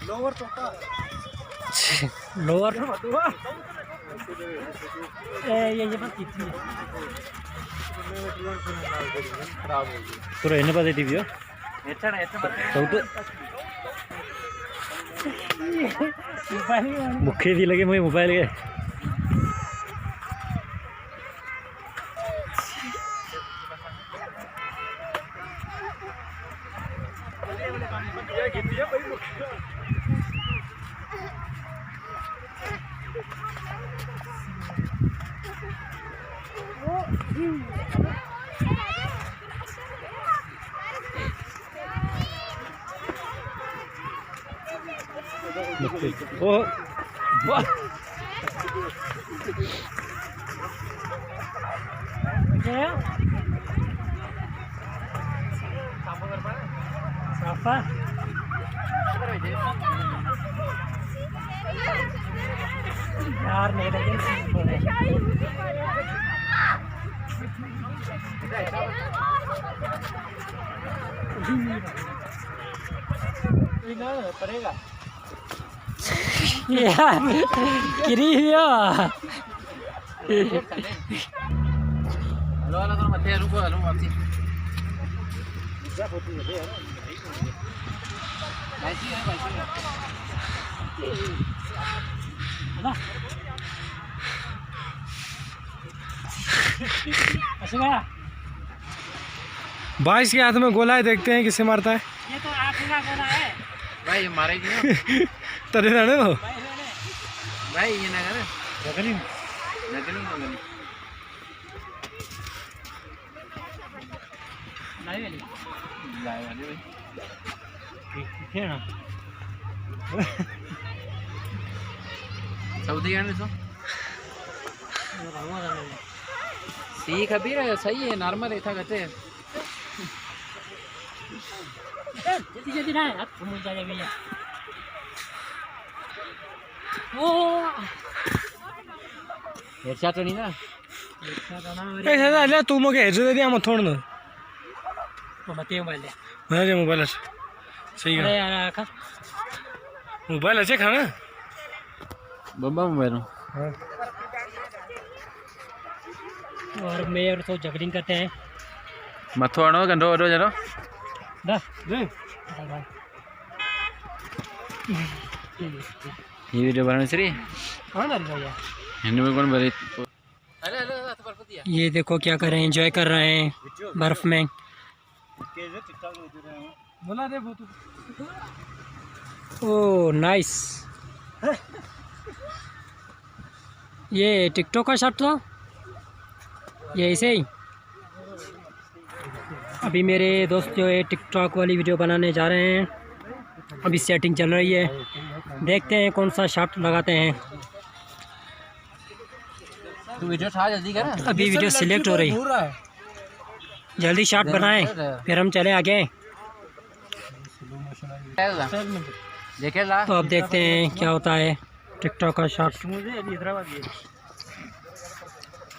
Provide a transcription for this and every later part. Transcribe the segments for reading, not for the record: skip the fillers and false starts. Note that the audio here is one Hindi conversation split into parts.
LowerTopa लोअर ये बस कितनी पूरा इन्हें पता थी भैया मुख्य थी लगे मुझे मोबाइल के Oh, wah. Apa? यार नहीं लगे पड़ेगा यार किरिया halo halo mati ruko halo mati बाईस के हाथ में गोला है, देखते हैं किसे मारता है। ये तो आखिरी गोला है भाई मारेगी ना तेरे रहने दो भाई ये ना करे नकली नकली नकली नहीं वाली लाए वाले भाई ठीक है ना सऊदी गाने सो सीख अभी रहा सही है नॉर्मल ऐसा करते हैं जल्दी जल्दी ना आप घूम जाए भैया ओ हेडशॉट तो नहीं ना ऐसा अल्ले तू मुझे हेड दे दिया मत थोड़ ना तो मत मोबाइल दे मैं जे मोबाइल सही है यार का मोबाइल अच्छे खाना बम्बा मोबाइल हां और मैं और तो जगलिंग करते हैं मत थोड़ो गंडो ओडो जरो दा ये वीडियो बनाने से रही कौन आ भैया हिंदी में कौन बरे ये देखो क्या कर रहे हैं, एंजॉय कर रहे हैं बर्फ में। बोला रे वो ओह नाइस ये टिकटॉक का शॉट था ये ऐसे ही। अभी मेरे दोस्त जो है टिकटॉक वाली वीडियो बनाने जा रहे हैं, अभी सेटिंग चल रही है, देखते हैं कौन सा शॉट लगाते हैं। तू वीडियो था जल्दी कर अभी वीडियो सिलेक्ट हो रही, जल्दी शॉट बनाएं फिर हम चले आगे। देखे ला तो अब देखते हैं क्या होता है टिकटॉक का शॉट।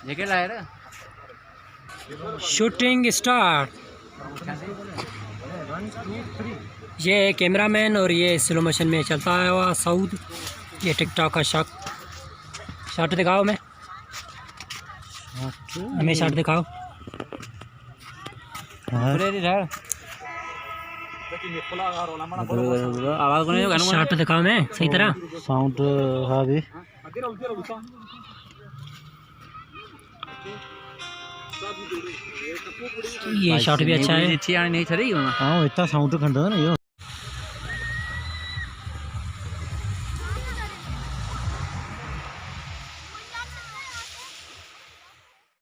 देखे ला यार शूटिंग स्टार्ट। ये कैमरामैन और ये स्लो मोशन में चलता है हुआ सऊद। ये टिकटॉक का शॉट दिखाओ, मैं हमें शॉट दिखाओ। आवाज को नहीं शॉट दिखाओ मैं सही तरह साउंड हाँ भी ये शॉट भी अच्छा है। नहीं छड़ी हाँ इतना साउंड खंडा ना ये